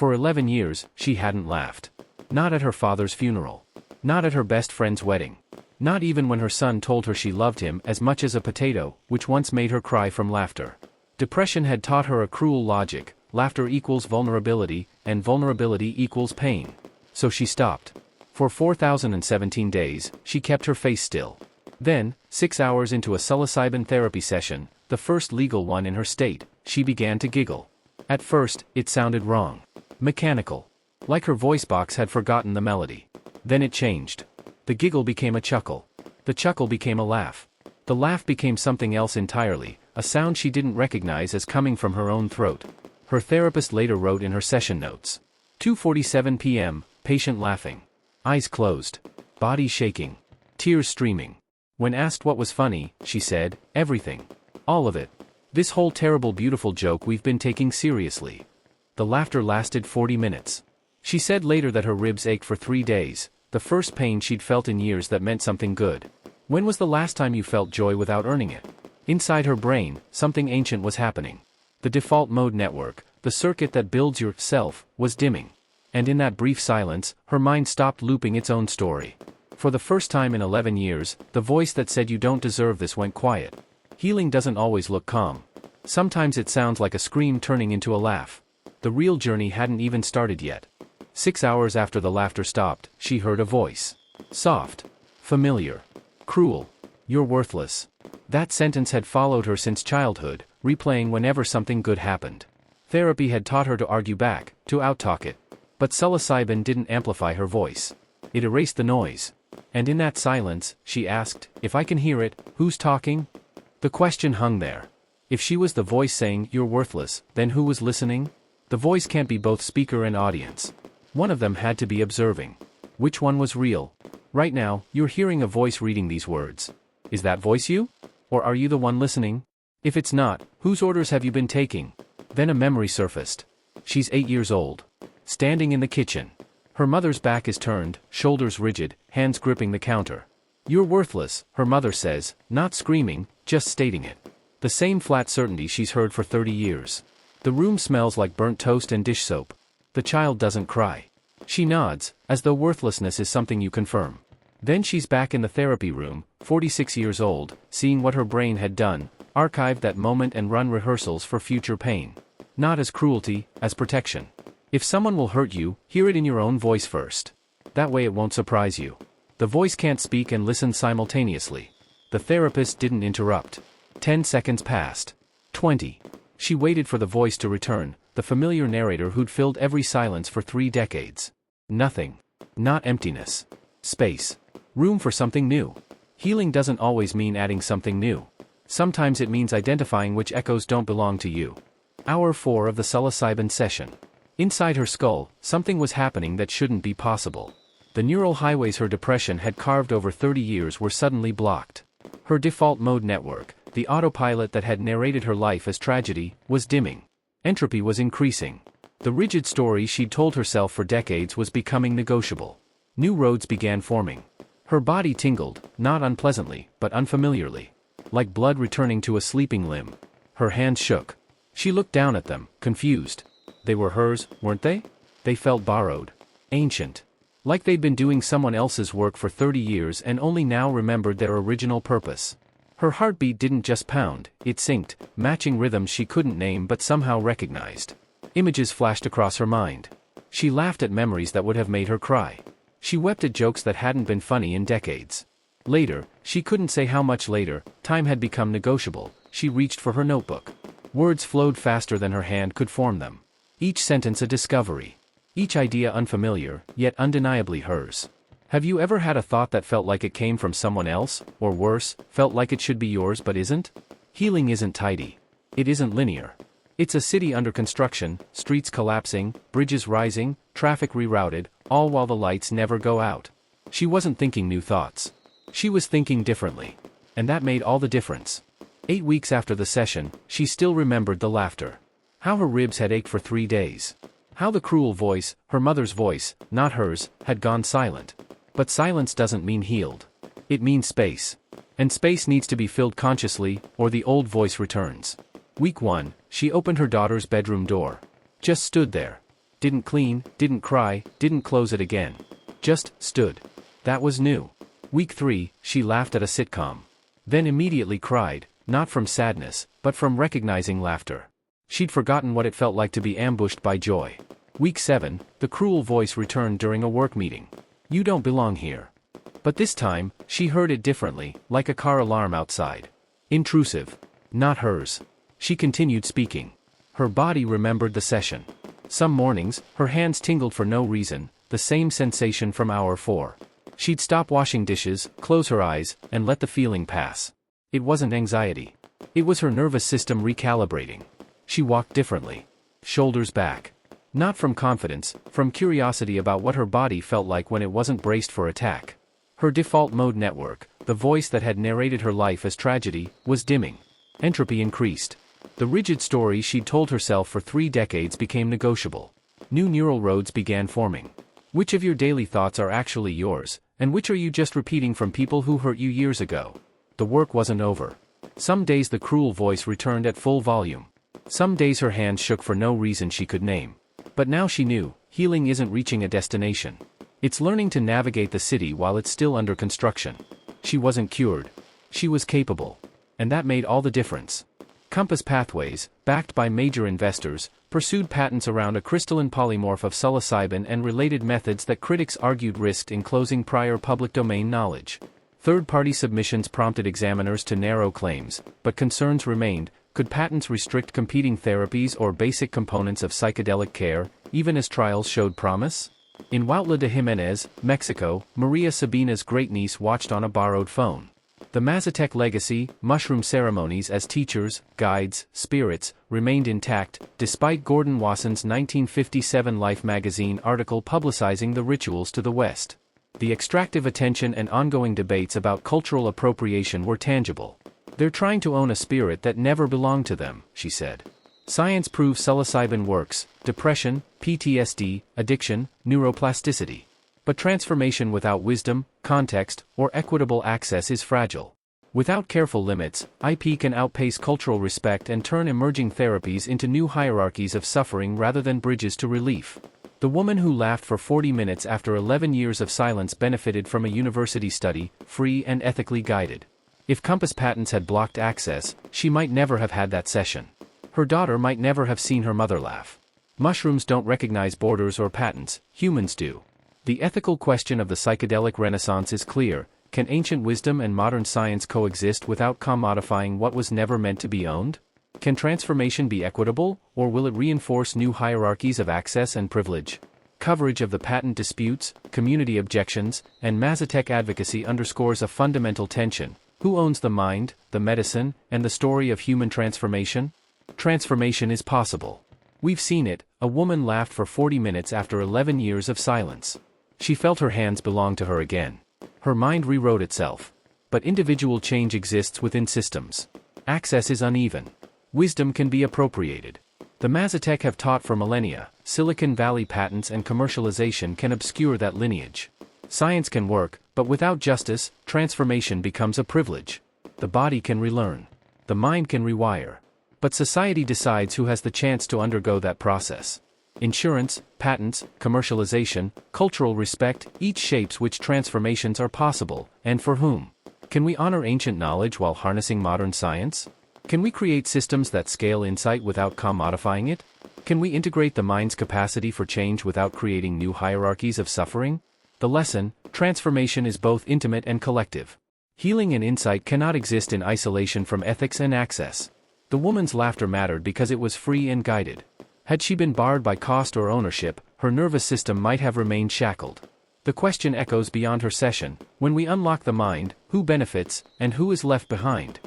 For 11 years, she hadn't laughed. Not at her father's funeral. Not at her best friend's wedding. Not even when her son told her she loved him as much as a potato, which once made her cry from laughter. Depression had taught her a cruel logic: laughter equals vulnerability, and vulnerability equals pain. So she stopped. For 4,017 days, she kept her face still. Then, 6 hours into a psilocybin therapy session, the first legal one in her state, she began to giggle. At first, it sounded wrong. Mechanical. Like her voice box had forgotten the melody. Then it changed. The giggle became a chuckle. The chuckle became a laugh. The laugh became something else entirely, a sound she didn't recognize as coming from her own throat. Her therapist later wrote in her session notes. 2:47 p.m., patient laughing. Eyes closed. Body shaking. Tears streaming. When asked what was funny, she said, everything. All of it. This whole terrible beautiful joke we've been taking seriously. The laughter lasted 40 minutes. She said later that her ribs ached for 3 days, the first pain she'd felt in years that meant something good. When was the last time you felt joy without earning it? Inside her brain, something ancient was happening. The default mode network, the circuit that builds your self, was dimming. And in that brief silence, her mind stopped looping its own story. For the first time in 11 years, the voice that said you don't deserve this went quiet. Healing doesn't always look calm. Sometimes it sounds like a scream turning into a laugh. The real journey hadn't even started yet. 6 hours after the laughter stopped, she heard a voice. Soft. Familiar. Cruel. You're worthless. That sentence had followed her since childhood, replaying whenever something good happened. Therapy had taught her to argue back, to outtalk it. But psilocybin didn't amplify her voice. It erased the noise. And in that silence, she asked, if I can hear it, who's talking? The question hung there. If she was the voice saying, you're worthless, then who was listening? The voice can't be both speaker and audience. One of them had to be observing. Which one was real? Right now, you're hearing a voice reading these words. Is that voice you? Or are you the one listening? If it's not, whose orders have you been taking? Then a memory surfaced. She's 8 years old. Standing in the kitchen. Her mother's back is turned, shoulders rigid, hands gripping the counter. You're worthless, her mother says, not screaming, just stating it. The same flat certainty she's heard for 30 years. The room smells like burnt toast and dish soap. The child doesn't cry. She nods, as though worthlessness is something you confirm. Then she's back in the therapy room, 46 years old, seeing what her brain had done, archived that moment and run rehearsals for future pain. Not as cruelty, as protection. If someone will hurt you, hear it in your own voice first. That way it won't surprise you. The voice can't speak and listen simultaneously. The therapist didn't interrupt. 10 seconds passed. 20. She waited for the voice to return, the familiar narrator who'd filled every silence for 3 decades. Nothing. Not emptiness. Space. Room for something new. Healing doesn't always mean adding something new. Sometimes it means identifying which echoes don't belong to you. Hour 4 of the psilocybin session. Inside her skull, something was happening that shouldn't be possible. The neural highways her depression had carved over 30 years were suddenly blocked. Her default mode network, the autopilot that had narrated her life as tragedy, was dimming. Entropy was increasing. The rigid story she'd told herself for decades was becoming negotiable. New roads began forming. Her body tingled, not unpleasantly, but unfamiliarly. Like blood returning to a sleeping limb. Her hands shook. She looked down at them, confused. They were hers, weren't they? They felt borrowed. Ancient. Like they'd been doing someone else's work for 30 years and only now remembered their original purpose. Her heartbeat didn't just pound, it synced, matching rhythms she couldn't name but somehow recognized. Images flashed across her mind. She laughed at memories that would have made her cry. She wept at jokes that hadn't been funny in decades. Later, she couldn't say how much later, time had become negotiable, she reached for her notebook. Words flowed faster than her hand could form them. Each sentence a discovery. Each idea unfamiliar, yet undeniably hers. Have you ever had a thought that felt like it came from someone else, or worse, felt like it should be yours but isn't? Healing isn't tidy. It isn't linear. It's a city under construction, streets collapsing, bridges rising, traffic rerouted, all while the lights never go out. She wasn't thinking new thoughts. She was thinking differently. And that made all the difference. 8 weeks after the session, she still remembered the laughter. How her ribs had ached for 3 days. How the cruel voice, her mother's voice, not hers, had gone silent. But silence doesn't mean healed. It means space. And space needs to be filled consciously, or the old voice returns. Week 1, she opened her daughter's bedroom door. Just stood there. Didn't clean, didn't cry, didn't close it again. Just stood. That was new. Week 3, she laughed at a sitcom. Then immediately cried, not from sadness, but from recognizing laughter. She'd forgotten what it felt like to be ambushed by joy. Week 7, the cruel voice returned during a work meeting. You don't belong here. But this time, she heard it differently, like a car alarm outside. Intrusive. Not hers. She continued speaking. Her body remembered the session. Some mornings, her hands tingled for no reason, the same sensation from hour 4. She'd stop washing dishes, close her eyes, and let the feeling pass. It wasn't anxiety. It was her nervous system recalibrating. She walked differently. Shoulders back. Not from confidence, from curiosity about what her body felt like when it wasn't braced for attack. Her default mode network, the voice that had narrated her life as tragedy, was dimming. Entropy increased. The rigid story she'd told herself for 3 decades became negotiable. New neural roads began forming. Which of your daily thoughts are actually yours, and which are you just repeating from people who hurt you years ago? The work wasn't over. Some days the cruel voice returned at full volume. Some days her hands shook for no reason she could name. But now she knew, healing isn't reaching a destination. It's learning to navigate the city while it's still under construction. She wasn't cured. She was capable. And that made all the difference. Compass Pathways, backed by major investors, pursued patents around a crystalline polymorph of psilocybin and related methods that critics argued risked enclosing prior public domain knowledge. Third-party submissions prompted examiners to narrow claims, but concerns remained. Could patents restrict competing therapies or basic components of psychedelic care, even as trials showed promise? In Huautla de Jimenez, Mexico, Maria Sabina's great-niece watched on a borrowed phone. The Mazatec legacy, mushroom ceremonies as teachers, guides, spirits, remained intact, despite Gordon Wasson's 1957 Life magazine article publicizing the rituals to the West. The extractive attention and ongoing debates about cultural appropriation were tangible. They're trying to own a spirit that never belonged to them, she said. Science proves psilocybin works: depression, PTSD, addiction, neuroplasticity. But transformation without wisdom, context, or equitable access is fragile. Without careful limits, IP can outpace cultural respect and turn emerging therapies into new hierarchies of suffering rather than bridges to relief. The woman who laughed for 40 minutes after 11 years of silence benefited from a university study, free and ethically guided. If Compass patents had blocked access, she might never have had that session. Her daughter might never have seen her mother laugh. Mushrooms don't recognize borders or patents, humans do. The ethical question of the psychedelic renaissance is clear: can ancient wisdom and modern science coexist without commodifying what was never meant to be owned? Can transformation be equitable, or will it reinforce new hierarchies of access and privilege? Coverage of the patent disputes, community objections, and Mazatec advocacy underscores a fundamental tension. Who owns the mind, the medicine, and the story of human transformation? Transformation is possible. We've seen it. A woman laughed for 40 minutes after 11 years of silence. She felt her hands belonged to her again. Her mind rewrote itself. But individual change exists within systems. Access is uneven. Wisdom can be appropriated. The Mazatec have taught for millennia. Silicon Valley patents and commercialization can obscure that lineage. Science can work, but without justice, transformation becomes a privilege. The body can relearn. The mind can rewire. But society decides who has the chance to undergo that process. Insurance, patents, commercialization, cultural respect, each shapes which transformations are possible, and for whom. Can we honor ancient knowledge while harnessing modern science? Can we create systems that scale insight without commodifying it? Can we integrate the mind's capacity for change without creating new hierarchies of suffering? The lesson: transformation is both intimate and collective. Healing and insight cannot exist in isolation from ethics and access. The woman's laughter mattered because it was free and guided. Had she been barred by cost or ownership, her nervous system might have remained shackled. The question echoes beyond her session: when we unlock the mind, who benefits, and who is left behind?